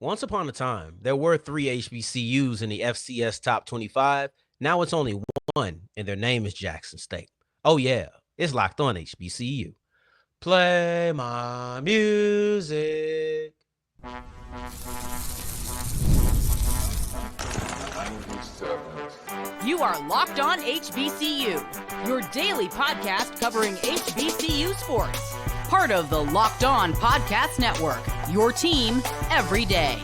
Once upon a time, there were three HBCUs in the FCS top 25. Now it's only one, and their name is Jackson State. Oh, yeah, it's locked on HBCU. Play my music. You are Locked On HBCU, your daily podcast covering HBCU sports. Part of the Locked On Podcast Network, your team every day.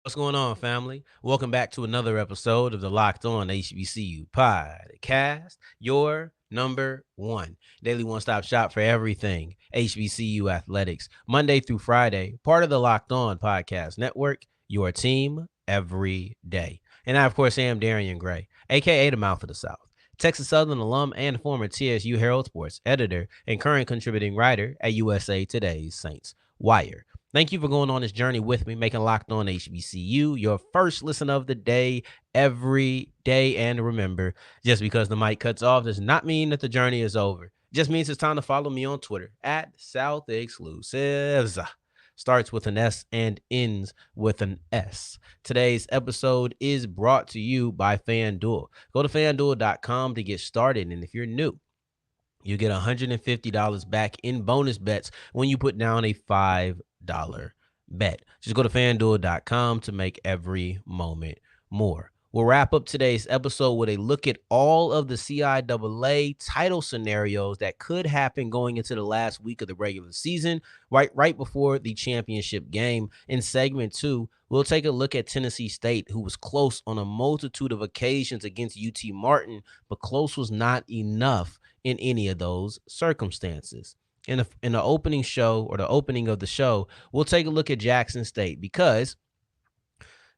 What's going on, family? Welcome back to another episode of the Locked On HBCU podcast, your number one daily one-stop shop for everything HBCU athletics, Monday through Friday, part of the Locked On Podcast Network, your team every day. And I, of course, am Darian Gray, a.k.a. the Mouth of the South, Texas Southern alum and former TSU Herald Sports editor and current contributing writer at USA Today's Saints Wire. Thank you for going on this journey with me, making Locked On HBCU your first listen of the day every day. And remember, just because the mic cuts off does not mean that the journey is over. It just means it's time to follow me on Twitter at South Exclusives. Starts with an S and ends with an S. Today's episode is brought to you by FanDuel. Go to FanDuel.com to get started. And if you're new, you get $150 back in bonus bets when you put down a $5 bet. Just go to FanDuel.com to make every moment more. We'll wrap up today's episode with a look at all of the CIAA title scenarios that could happen going into the last week of the regular season, right before the championship game. In segment 2, we'll take a look at Tennessee State, who was close on a multitude of occasions against UT Martin, but close was not enough in any of those circumstances. In the opening show, or the opening of the show, we'll take a look at Jackson State, because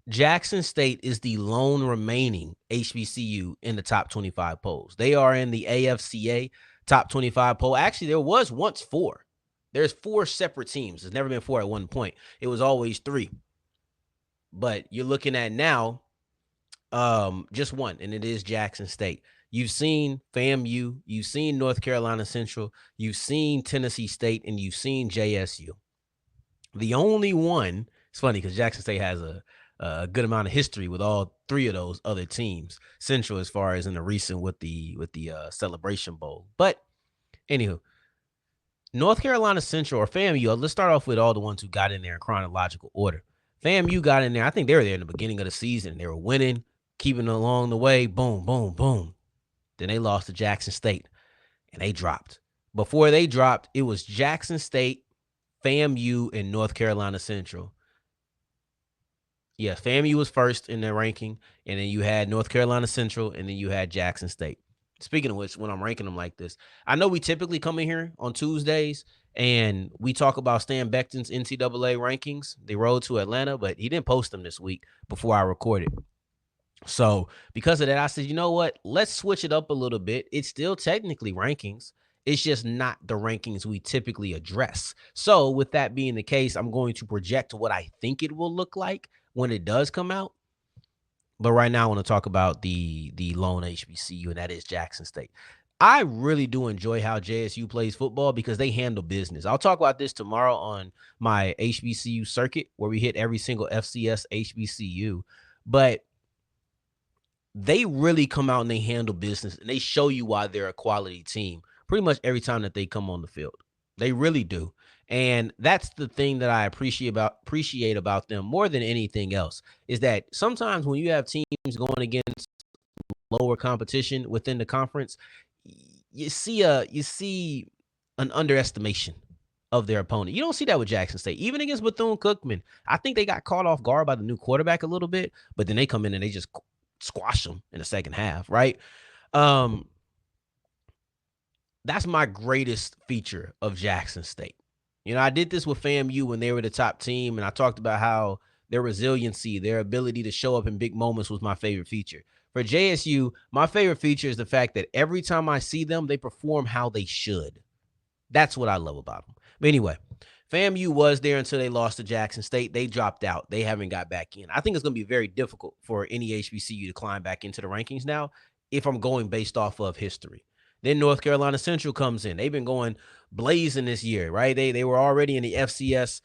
Jackson State is the lone remaining HBCU in the top 25 polls. They are in the AFCA top 25 poll. Actually, there was once 4. There's 4 separate teams. There's never been 4 at one point. It was always 3. But you're looking at now just one, and it is Jackson State. You've seen FAMU, you've seen North Carolina Central, you've seen Tennessee State, and you've seen JSU. The only one, it's funny because Jackson State has a good amount of history with all 3 of those other teams, Central as far as in the recent with the Celebration Bowl. But anywho, North Carolina Central or FAMU, let's start off with all the ones who got in there in chronological order. FAMU got in there. I think they were there in the beginning of the season. They were winning, keeping it along the way. Boom, boom, boom. Then they lost to Jackson State, and they dropped. Before they dropped, it was Jackson State, FAMU, and North Carolina Central. Yeah, FAMU was first in their ranking, and then you had North Carolina Central, and then you had Jackson State. Speaking of which, when I'm ranking them like this, I know we typically come in here on Tuesdays, and we talk about Stan Becton's NCAA rankings, the road to Atlanta, but he didn't post them this week before I recorded. So because of that, I said, you know what? Let's switch it up a little bit. It's still technically rankings. It's just not the rankings we typically address. So with that being the case, I'm going to project what I think it will look like when it does come out. But right now I want to talk about the lone HBCU, and that is Jackson State. I really do enjoy how JSU plays football because they handle business. I'll talk about this tomorrow on my HBCU circuit where we hit every single FCS HBCU. But they really come out and they handle business, and they show you why they're a quality team pretty much every time that they come on the field. They really do. And that's the thing that I appreciate about them more than anything else, is that sometimes when you have teams going against lower competition within the conference, you see an underestimation of their opponent. You don't see that with Jackson State. Even against Bethune-Cookman, I think they got caught off guard by the new quarterback a little bit, but then they come in and they just squash them in the second half, right? That's my greatest feature of Jackson State. You know, I did this with FAMU when they were the top team, and I talked about how their resiliency, their ability to show up in big moments was my favorite feature. For JSU, my favorite feature is the fact that every time I see them, they perform how they should. That's what I love about them. But anyway, FAMU was there until they lost to Jackson State. They dropped out. They haven't got back in. I think it's going to be very difficult for any HBCU to climb back into the rankings now if I'm going based off of history. Then North Carolina Central comes in. They've been going blazing this year, right? They were already in the FCS.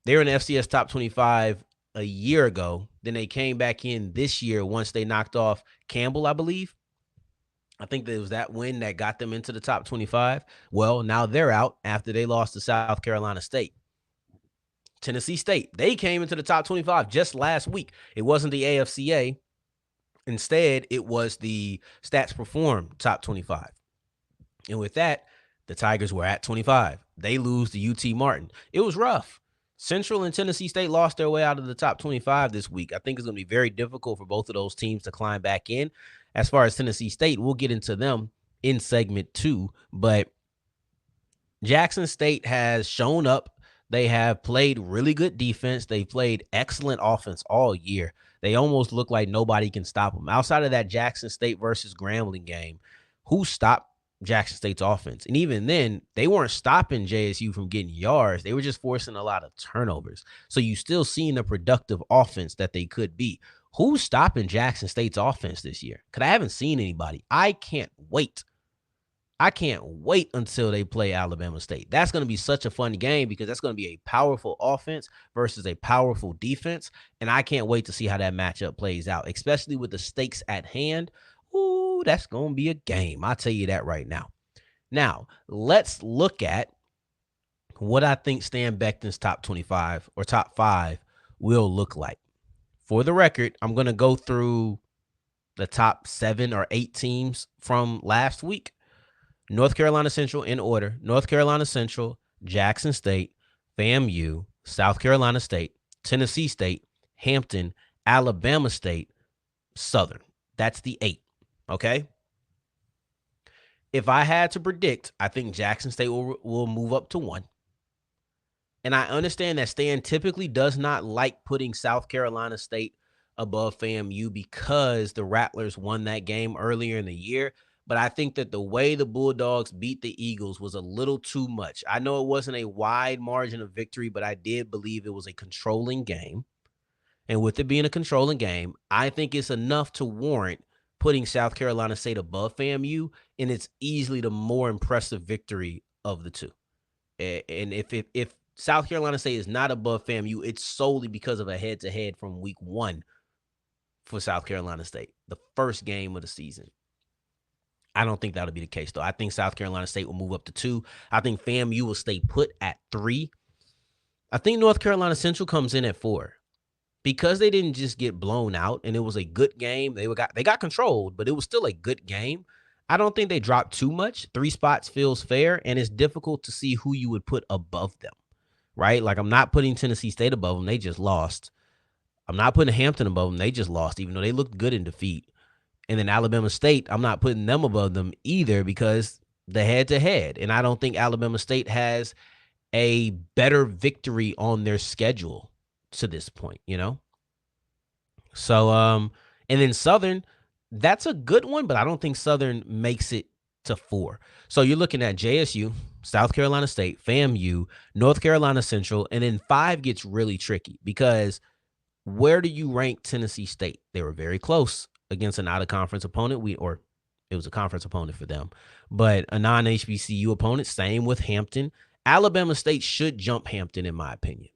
They were in the FCS top 25 a year ago. Then they came back in this year once they knocked off Campbell, I believe. I think that it was that win that got them into the top 25. Well, now they're out after they lost to South Carolina State. Tennessee State, they came into the top 25 just last week. It wasn't the AFCA. Instead, it was the Stats Perform top 25. And with that, the Tigers were at 25. They lose to UT Martin. It was rough. Central and Tennessee State lost their way out of the top 25 this week. I think it's going to be very difficult for both of those teams to climb back in. As far as Tennessee State, we'll get into them in segment 2. But Jackson State has shown up. They have played really good defense. They played excellent offense all year. They almost look like nobody can stop them. Outside of that Jackson State versus Grambling game, who stopped Jackson State's offense? And even then, they weren't stopping JSU from getting yards. They were just forcing a lot of turnovers. So you still seeing the productive offense that they could be. Who's stopping Jackson State's offense this year? Because I haven't seen anybody. I can't wait. I can't wait until they play Alabama State. That's going to be such a fun game because that's going to be a powerful offense versus a powerful defense. And I can't wait to see how that matchup plays out, especially with the stakes at hand. Ooh, that's going to be a game. I'll tell you that right now. Now, let's look at what I think Stan Becton's top 25 or top 5 will look like. For the record, I'm going to go through the top 7 or 8 teams from last week. North Carolina Central in order. North Carolina Central, Jackson State, FAMU, South Carolina State, Tennessee State, Hampton, Alabama State, Southern. That's the 8, okay? If I had to predict, I think Jackson State will move up to 1. And I understand that Stan typically does not like putting South Carolina State above FAMU because the Rattlers won that game earlier in the year. But I think that the way the Bulldogs beat the Eagles was a little too much. I know it wasn't a wide margin of victory, but I did believe it was a controlling game. And with it being a controlling game, I think it's enough to warrant putting South Carolina State above FAMU, and it's easily the more impressive victory of the two. And if South Carolina State is not above FAMU, it's solely because of a head-to-head from week 1 for South Carolina State, the first game of the season. I don't think that'll be the case, though. I think South Carolina State will move up to 2. I think FAMU will stay put at 3. I think North Carolina Central comes in at 4 because they didn't just get blown out, and it was a good game. They got controlled, but it was still a good game. I don't think they dropped too much. 3 spots feels fair, and it's difficult to see who you would put above them, right? Like, I'm not putting Tennessee State above them. They just lost. I'm not putting Hampton above them. They just lost, even though they looked good in defeat. And then Alabama State, I'm not putting them above them either because the head-to-head. And I don't think Alabama State has a better victory on their schedule to this point, you know? So, and then Southern, that's a good one, but I don't think Southern makes it to 4. So you're looking at JSU, South Carolina State, FAMU, North Carolina Central, and then 5 gets really tricky because where do you rank Tennessee State? They were very close against an out-of-conference opponent. It was a conference opponent for them, but a non-HBCU opponent. Same with Hampton. Alabama State should jump Hampton, in my opinion.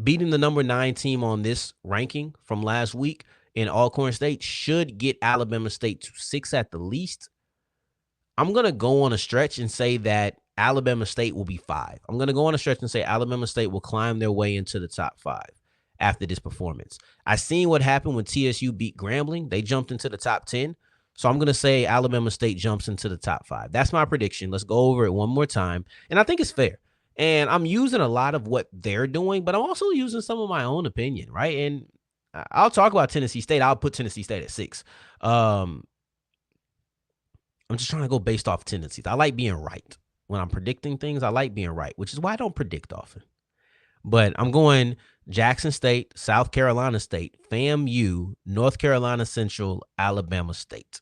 Beating the number 9 team on this ranking from last week in Alcorn State should get Alabama State to 6 at the least. I'm going to go on a stretch and say that Alabama State will be 5. I'm going to go on a stretch and say Alabama State will climb their way into the top 5 after this performance. I seen what happened when TSU beat Grambling. They jumped into the top 10. So I'm going to say Alabama State jumps into the top 5. That's my prediction. Let's go over it one more time. And I think it's fair. And I'm using a lot of what they're doing, but I'm also using some of my own opinion, right? And I'll talk about Tennessee State. I'll put Tennessee State at 6. I'm just trying to go based off tendencies. I like being right. When I'm predicting things, I like being right, which is why I don't predict often. But I'm going Jackson State, South Carolina State, FAMU, North Carolina Central, Alabama State.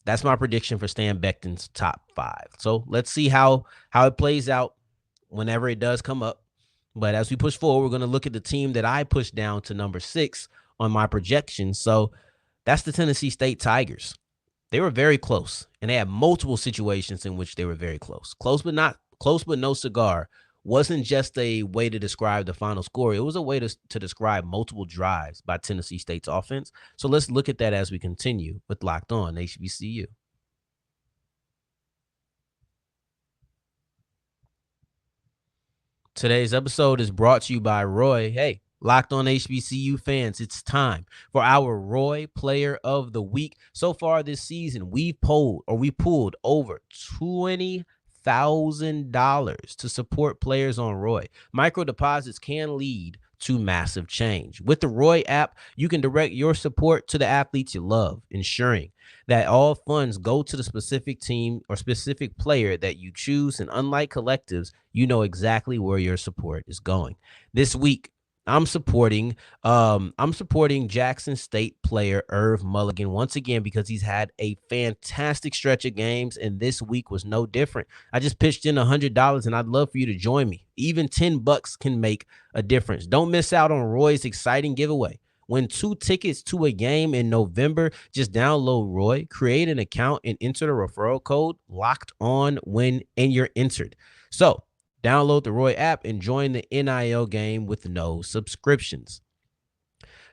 That's my prediction for Stan Becton's top 5. So let's see how it plays out whenever it does come up. But as we push forward, we're going to look at the team that I pushed down to number 6 on my projection. So that's the Tennessee State Tigers. They were very close, and they had multiple situations in which they were very close. Close, but no cigar wasn't just a way to describe the final score. It was a way to describe multiple drives by Tennessee State's offense. So let's look at that as we continue with Locked On HBCU. Today's episode is brought to you by Roy. Hey, Locked On HBCU fans, it's time for our Roy Player of the Week. So far this season, we pulled over $20,000 to support players on Roy. Micro deposits can lead to massive change. With the Roy app, you can direct your support to the athletes you love, ensuring that all funds go to the specific team or specific player that you choose. And unlike collectives, you know exactly where your support is going. This week, I'm supporting Jackson State player Irv Mulligan once again because he's had a fantastic stretch of games, and this week was no different. I just pitched in $100, and I'd love for you to join me. Even $10 can make a difference. Don't miss out on Roy's exciting giveaway. Win 2 tickets to a game in November. Just download Roy, create an account, and enter the referral code Locked On and you're entered. So download the Roy app and join the NIL game with no subscriptions.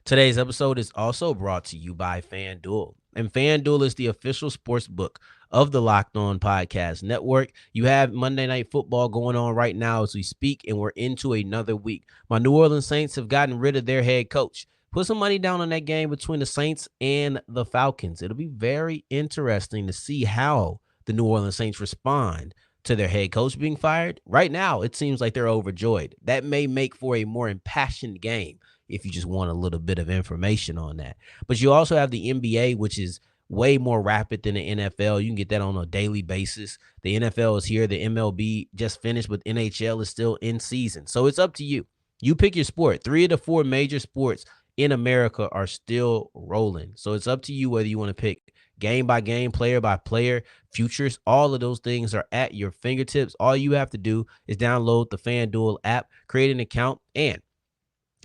Today's episode is also brought to you by FanDuel. And FanDuel is the official sports book of the Locked On Podcast Network. You have Monday Night Football going on right now as we speak, and we're into another week. My New Orleans Saints have gotten rid of their head coach. Put some money down on that game between the Saints and the Falcons. It'll be very interesting to see how the New Orleans Saints respond to their head coach being fired. Right now, it seems like they're overjoyed. That may make for a more impassioned game if you just want a little bit of information on that. But you also have the NBA, which is way more rapid than the NFL. You can get that on a daily basis. The NFL is here. The MLB just finished, but NHL is still in season. So it's up to you. You pick your sport. 3 of the 4 major sports in America are still rolling. So it's up to you whether you want to pick game by game, player by player, futures. All of those things are at your fingertips. All you have to do is download the FanDuel app, create an account, and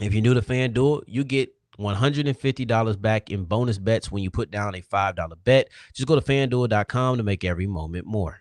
if you're new to FanDuel, you get $150 back in bonus bets when you put down a $5 bet. Just go to FanDuel.com to make every moment more.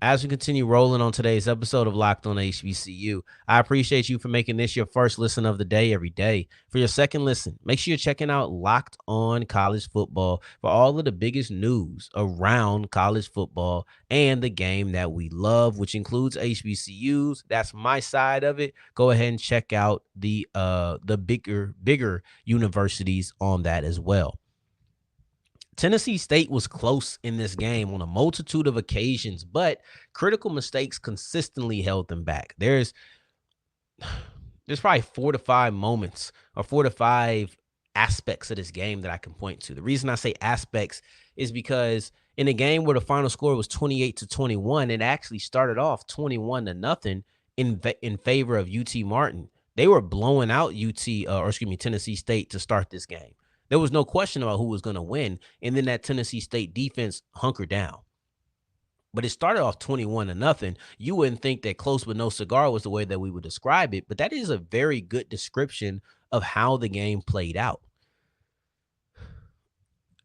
As we continue rolling on today's episode of Locked On HBCU, I appreciate you for making this your first listen of the day every day. For your second listen, make sure you're checking out Locked On College Football for all of the biggest news around college football and the game that we love, which includes HBCUs. That's my side of it. Go ahead and check out the bigger universities on that as well. Tennessee State was close in this game on a multitude of occasions, but critical mistakes consistently held them back. There's probably 4 to 5 moments or 4 to 5 aspects of this game that I can point to. The reason I say aspects is because in a game where the final score was 28-21, it actually started off 21-0 in favor of UT Martin. They were blowing out Tennessee State to start this game. There was no question about who was going to win, and then that Tennessee State defense hunkered down. But it started off 21-0. You wouldn't think that close but no cigar was the way that we would describe it, but that is a very good description of how the game played out.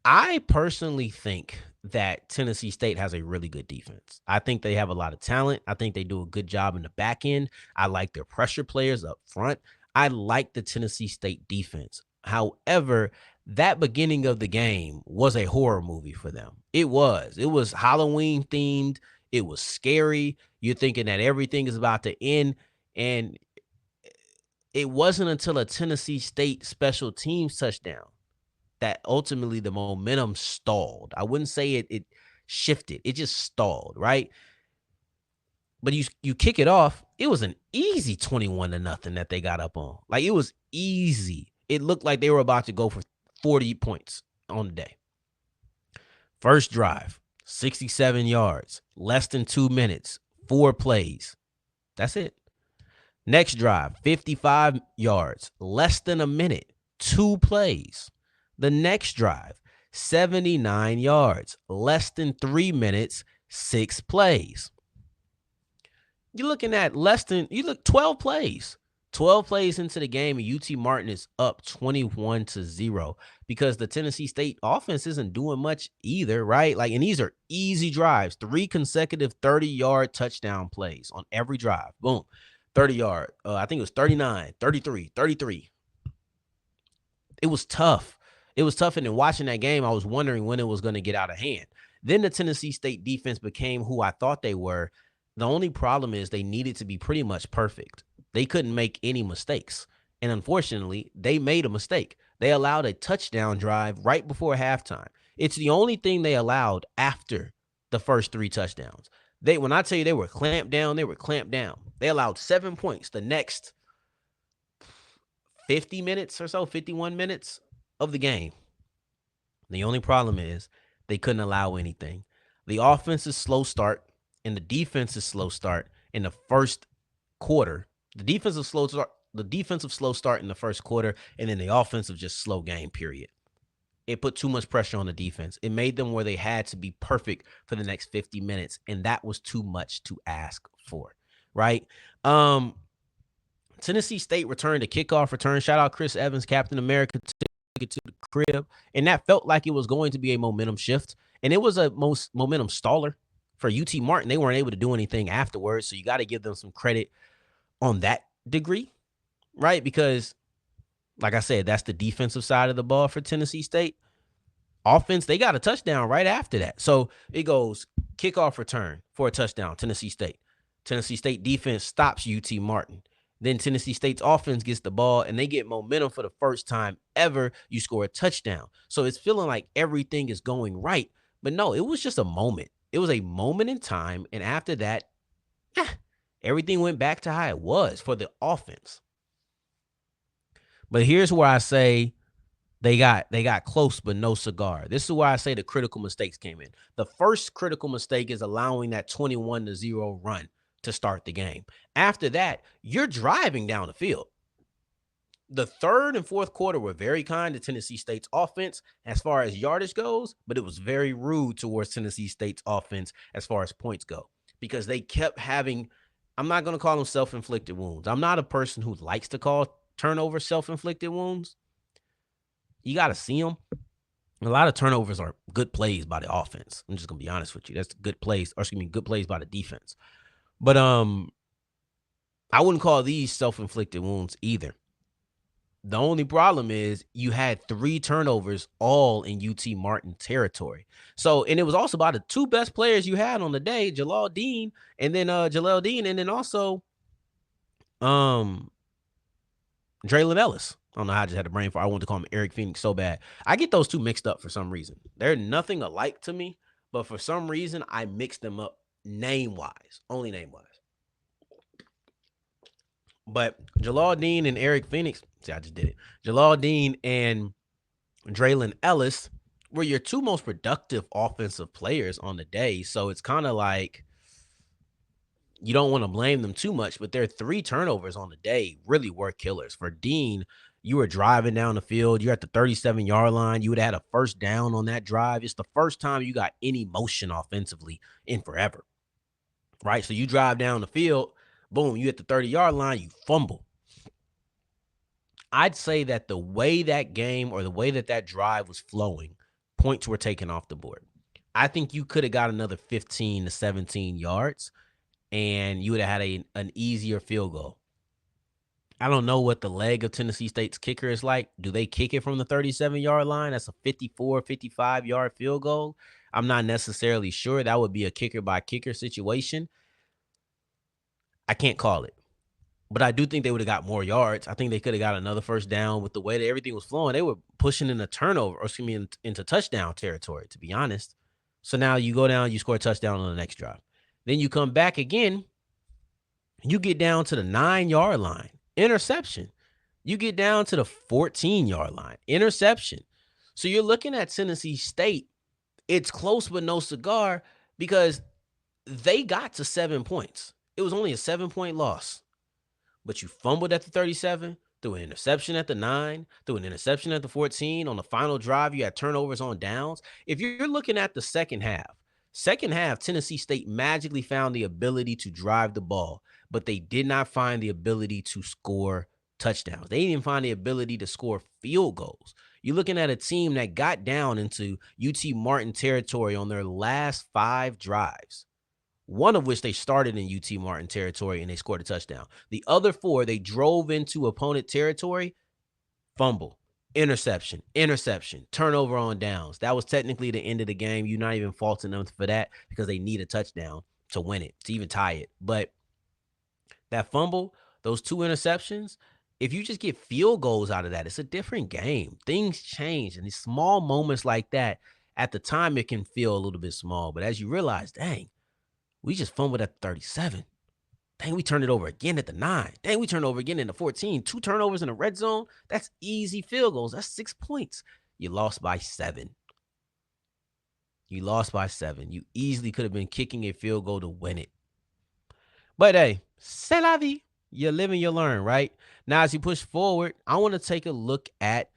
I personally think that Tennessee State has a really good defense. I think they have a lot of talent. I think they do a good job in the back end. I like their pressure players up front. I like the Tennessee State defense. However, that beginning of the game was a horror movie for them. It was Halloween themed. It was scary. You're thinking that everything is about to end. And it wasn't until a Tennessee State special teams touchdown that ultimately the momentum stalled. I wouldn't say it shifted. It just stalled, right? But you kick it off, it was an easy 21-0 that they got up on. Like, it was easy. It looked like they were about to go for 40 points on the day. First drive, 67 yards, less than 2 minutes, 4 plays. That's it. Next drive, 55 yards, less than a minute, 2 plays. The next drive, 79 yards, less than 3 minutes, 6 plays. You're looking at 12 plays. 12 plays into the game, and UT Martin is up 21-0 because the Tennessee State offense isn't doing much either, right? Like, and these are easy drives, 3 consecutive 30-yard touchdown plays on every drive. Boom. 30-yard. I think it was 39, 33, 33. It was tough. It was tough. And then watching that game, I was wondering when it was going to get out of hand. Then the Tennessee State defense became who I thought they were. The only problem is they needed to be pretty much perfect. They couldn't make any mistakes. And unfortunately, they made a mistake. They allowed a touchdown drive right before halftime. It's the only thing they allowed after the first 3 touchdowns. When I tell you they were clamped down, they were clamped down. They allowed 7 points the next 50 minutes or so, 51 minutes of the game. The only problem is they couldn't allow anything. The offense's slow start and the defense's slow start in the first quarter. The defensive slow start in the first quarter, and then the offensive just slow game, period. It put too much pressure on the defense. It made them where they had to be perfect for the next 50 minutes, and that was too much to ask for, right? Tennessee State returned a kickoff return. Shout out Chris Evans, Captain America, took it to the crib. And that felt like it was going to be a momentum shift. And it was a most momentum staller for UT Martin. They weren't able to do anything afterwards. So you got to give them some credit on that degree, right? Because, like I said, that's the defensive side of the ball for Tennessee State. Offense, they got a touchdown right after that. So it goes kickoff return for a touchdown, Tennessee State. Tennessee State defense stops UT Martin. Then Tennessee State's offense gets the ball, and they get momentum for the first time ever. You score a touchdown. So it's feeling like everything is going right. But no, it was just a moment. It was a moment in time, and after that, everything went back to how it was for the offense. But here's where I say they got close, but no cigar. This is why I say the critical mistakes came in. The first critical mistake is allowing that 21-0 run to start the game. After that, you're driving down the field. The third and fourth quarter were very kind to Tennessee State's offense as far as yardage goes, but it was very rude towards Tennessee State's offense as far as points go because they kept having, I'm not going to call them self-inflicted wounds. I'm not a person who likes to call turnovers self-inflicted wounds. You got to see them. A lot of turnovers are good plays by the offense. I'm just going to be honest with you. That's good plays, or excuse me, good plays by the defense. But I wouldn't call these self-inflicted wounds either. The only problem is you had 3 turnovers all in UT Martin territory. So, and it was also by the 2 best players you had on the day, Jaleel Dean, and then also Draylon Ellis. I don't know how I just had a brain fart. I wanted to call him Eric Phoenix so bad. I get those 2 mixed up for some reason. They're nothing alike to me, but for some reason I mix them up name-wise, only name-wise. But Jaleel Dean and Eric Phoenix, see, I just did it. Jaleel Dean and Draylon Ellis were your 2 most productive offensive players on the day. So it's kind of like you don't want to blame them too much, but their 3 turnovers on the day really were killers. For Dean, you were driving down the field. You're at the 37-yard line. You would have had a first down on that drive. It's the first time you got any motion offensively in forever, right? So you drive down the field. Boom, you at the 30-yard line, you fumble. I'd say that the way that game or the way that drive was flowing, points were taken off the board. I think you could have got another 15 to 17 yards, and you would have had an easier field goal. I don't know what the leg of Tennessee State's kicker is like. Do they kick it from the 37-yard line? That's a 54, 55-yard field goal. I'm not necessarily sure. That would be a kicker-by-kicker situation. I can't call it. But I do think they would have got more yards. I think they could have got another first down with the way that everything was flowing. They were pushing in a turnover, or excuse me, into touchdown territory, to be honest. So now you go down, you score a touchdown on the next drive. Then you come back again. You get down to the 9-yard line. Interception. You get down to the 14-yard line. Interception. So you're looking at Tennessee State. It's close but no cigar because they got to 7 points. It was only a 7-point loss. But you fumbled at the 37, threw an interception at the 9, threw an interception at the 14. On the final drive, you had turnovers on downs. If you're looking at the second half, Second half, Tennessee State magically found the ability to drive the ball, but they did not find the ability to score touchdowns. They didn't even find the ability to score field goals. You're looking at a team that got down into UT Martin territory on their last 5 drives, one of which they started in UT Martin territory and they scored a touchdown. The other 4, they drove into opponent territory, fumble, interception, turnover on downs. That was technically the end of the game. You're not even faulting them for that because they need a touchdown to win it, to even tie it. But that fumble, those 2 interceptions, if you just get field goals out of that, it's a different game. Things change. And these small moments like that, at the time, it can feel a little bit small. But as you realize, dang, we just fumbled at 37. Dang, we turned it over again at the 9. Dang, we turned over again in the 14. 2 turnovers in the red zone. That's easy field goals. That's 6 points. You lost by 7. You lost by 7. You easily could have been kicking a field goal to win it. But hey, c'est la vie. You live and you learn, right? Now, as you push forward, I want to take a look at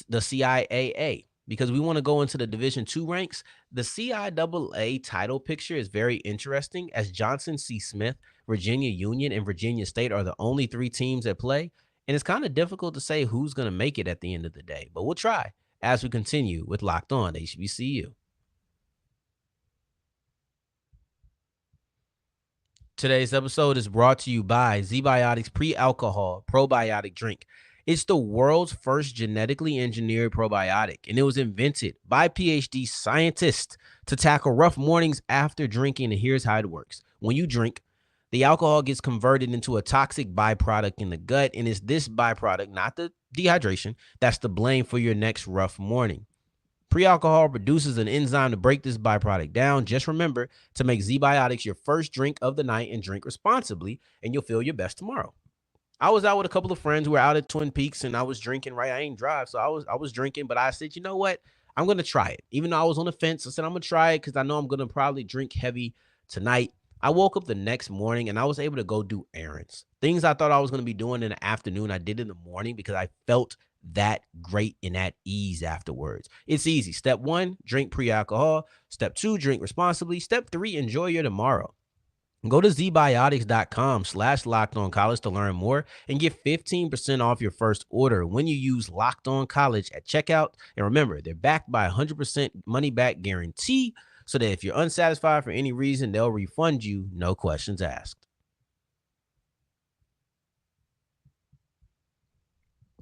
the CIAA because we want to go into the Division II ranks. The CIAA title picture is very interesting as Johnson C. Smith, Virginia Union, and Virginia State are the only 3 teams that play. And it's kind of difficult to say who's going to make it at the end of the day, but we'll try as we continue with Locked On HBCU. Today's episode is brought to you by ZBiotics Pre-Alcohol Probiotic Drink. It's the world's first genetically engineered probiotic, and it was invented by PhD scientists to tackle rough mornings after drinking, and here's how it works. When you drink, the alcohol gets converted into a toxic byproduct in the gut, and it's this byproduct, not the dehydration, that's to blame for your next rough morning. Pre-alcohol produces an enzyme to break this byproduct down. Just remember to make ZBiotics your first drink of the night and drink responsibly, and you'll feel your best tomorrow. I was out with a couple of friends who were out at Twin Peaks, and I was drinking. Right, I ain't drive, so I was drinking. But I said, you know what? I'm gonna try it. Even though I was on the fence, I said I'm gonna try it because I know I'm gonna probably drink heavy tonight. I woke up the next morning and I was able to go do errands. Things I thought I was gonna be doing in the afternoon, I did in the morning because I felt that great and at ease afterwards. It's easy. Step 1, drink pre-alcohol. Step 2, drink responsibly. Step 3, enjoy your tomorrow. Go to zbiotics.com/lockedoncollege to learn more and get 15% off your first order when you use Locked On College at checkout. And remember, they're backed by a 100% money back guarantee so that if you're unsatisfied for any reason, they'll refund you, no questions asked.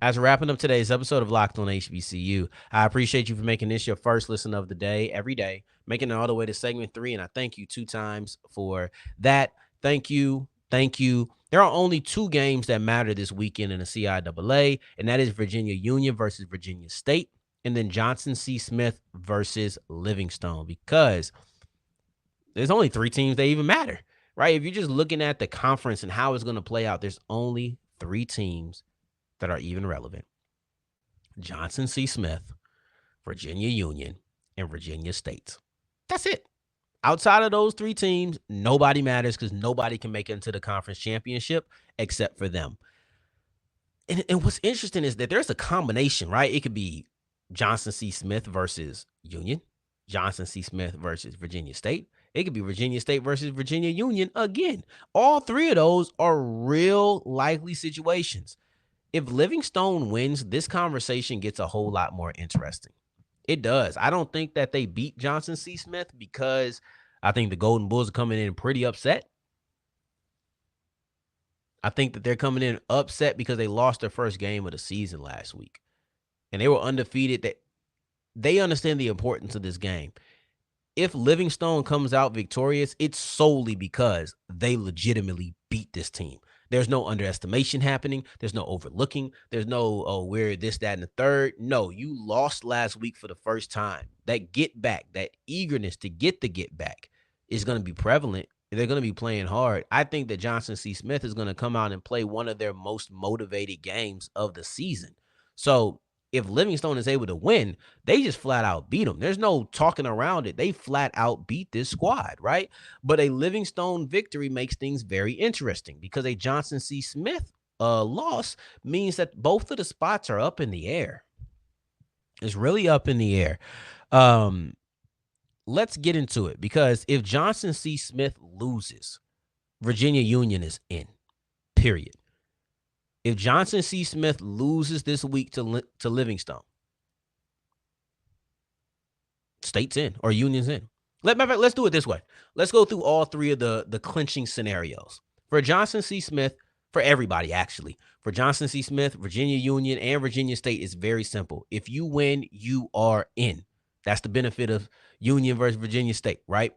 As we're wrapping up today's episode of Locked On HBCU, I appreciate you for making this your first listen of the day, every day, making it all the way to segment 3, and I thank you 2 times for that. Thank you. Thank you. There are only 2 games that matter this weekend in the CIAA, and that is Virginia Union versus Virginia State, and then Johnson C. Smith versus Livingstone, because there's only 3 teams that even matter, right? If you're just looking at the conference and how it's going to play out, there's only 3 teams that are even relevant. Johnson C. Smith, Virginia Union, and Virginia State. That's it. Outside of those 3 teams, nobody matters because nobody can make it into the conference championship except for them. And what's interesting is that there's a combination, right? It could be Johnson C. Smith versus Union, Johnson C. Smith versus Virginia State. It could be Virginia State versus Virginia Union again. All 3 of those are real likely situations. If Livingstone wins, this conversation gets a whole lot more interesting. It does. I don't think that they beat Johnson C. Smith because I think the Golden Bulls are coming in pretty upset. I think that they're coming in upset because they lost their first game of the season last week. And they were undefeated. That they understand the importance of this game. If Livingstone comes out victorious, it's solely because they legitimately beat this team. There's no underestimation happening. There's no overlooking. There's no, oh, we're this, that, and the third. No, you lost last week for the first time. That get back, that eagerness to get the get back is going to be prevalent. They're going to be playing hard. I think that Johnson C. Smith is going to come out and play one of their most motivated games of the season. So if Livingstone is able to win, they just flat out beat them. There's no talking around it. They flat out beat this squad, right? But a Livingstone victory makes things very interesting because a Johnson C. Smith loss means that both of the spots are up in the air. It's really up in the air. let's get into it, because if Johnson C. Smith loses, Virginia Union is in, period. If Johnson C. Smith loses this week to Livingstone, State's in or Union's in. Let's do it this way. Let's go through all three of the clinching scenarios. For Johnson C. Smith, for everybody, actually. For Johnson C. Smith, Virginia Union, and Virginia State, it's very simple. If you win, you are in. That's the benefit of Union versus Virginia State, right?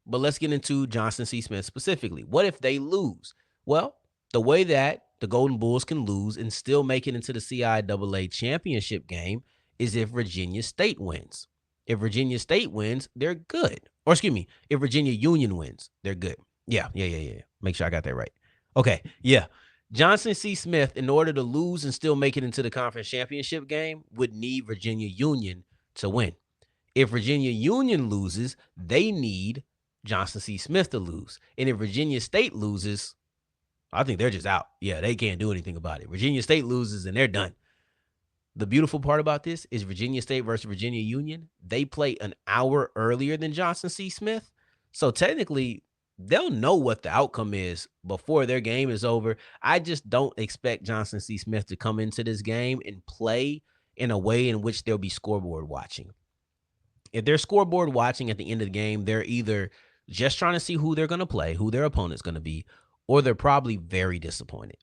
But let's get into Johnson C. Smith specifically. What if they lose? Well, the way that the Golden Bulls can lose and still make it into the CIAA Championship game is if Virginia State wins. If Virginia State wins, they're good. Or excuse me, if Virginia Union wins, they're good. Yeah. Make sure I got that right. Okay, yeah. Johnson C. Smith, in order to lose and still make it into the conference championship game, would need Virginia Union to win. If Virginia Union loses, they need Johnson C. Smith to lose. And if Virginia State loses, I think they're just out. Yeah, they can't do anything about it. Virginia State loses and they're done. The beautiful part about this is Virginia State versus Virginia Union. They play an hour earlier than Johnson C. Smith. So technically, they'll know what the outcome is before their game is over. I just don't expect Johnson C. Smith to come into this game and play in a way in which they'll be scoreboard watching. If they're scoreboard watching at the end of the game, they're either just trying to see who they're going to play, who their opponent's going to be, or they're probably very disappointed.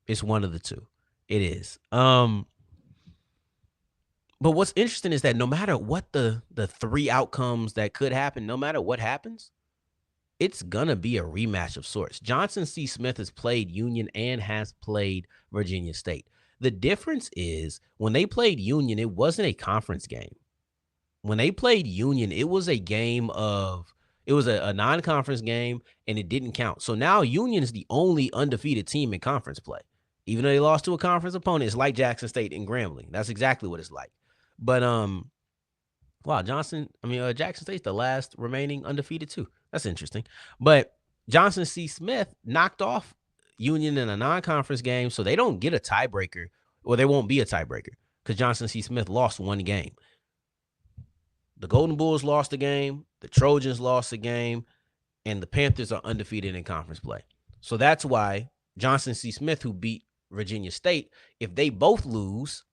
It's one of the two. It is. But what's interesting is that no matter what the three outcomes that could happen, no matter what happens, it's going to be a rematch of sorts. Johnson C. Smith has played Union and has played Virginia State. The difference is when they played Union, it wasn't a conference game. When they played Union, it was a game of it was a non-conference game, and it didn't count. So now Union is the only undefeated team in conference play. Even though they lost to a conference opponent, it's like Jackson State and Grambling. That's exactly what it's like. But wow, Jackson State's the last remaining undefeated too. That's interesting. But Johnson C. Smith knocked off Union in a non-conference game, so they don't get a tiebreaker, or there won't be a tiebreaker because Johnson C. Smith lost one game. The Golden Bulls lost a game, the Trojans lost a game, and the Panthers are undefeated in conference play. So that's why Johnson C. Smith, who beat Virginia State, if they both lose,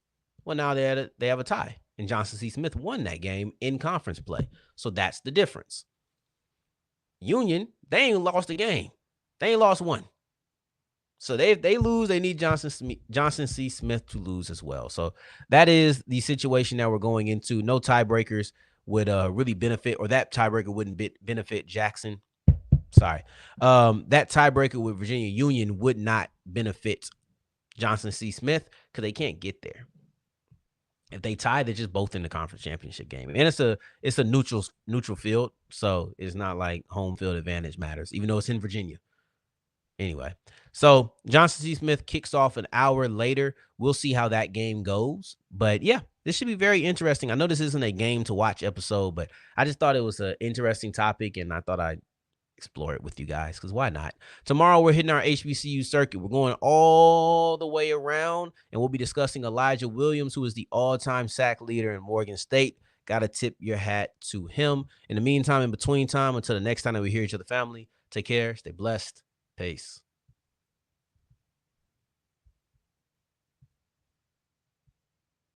well, now they have a tie. And Johnson C. Smith won that game in conference play. So that's the difference. Union, they ain't lost a game. They ain't lost one. So if they lose, they need Johnson C. Smith to lose as well. So that is the situation that we're going into. No tiebreakers would really benefit, or that tiebreaker wouldn't benefit Jackson. Sorry. That tiebreaker with Virginia Union would not benefit Johnson C. Smith because they can't get there. If they tie, they're just both in the conference championship game. And it's a neutral field, so it's not like home field advantage matters, even though it's in Virginia. Anyway, so Johnson C. Smith kicks off an hour later. We'll see how that game goes. But yeah, this should be very interesting. I know this isn't a game to watch episode, but I just thought it was an interesting topic, and I thought I'd explore it with you guys, because why not? Tomorrow we're hitting our HBCU circuit. We're going all the way around, and we'll be discussing Elijah Williams, who is the all-time sack leader in Morgan State. Got to tip your hat to him. In the meantime, in between time, until the next time that we hear each other, family, take care, stay blessed. Peace.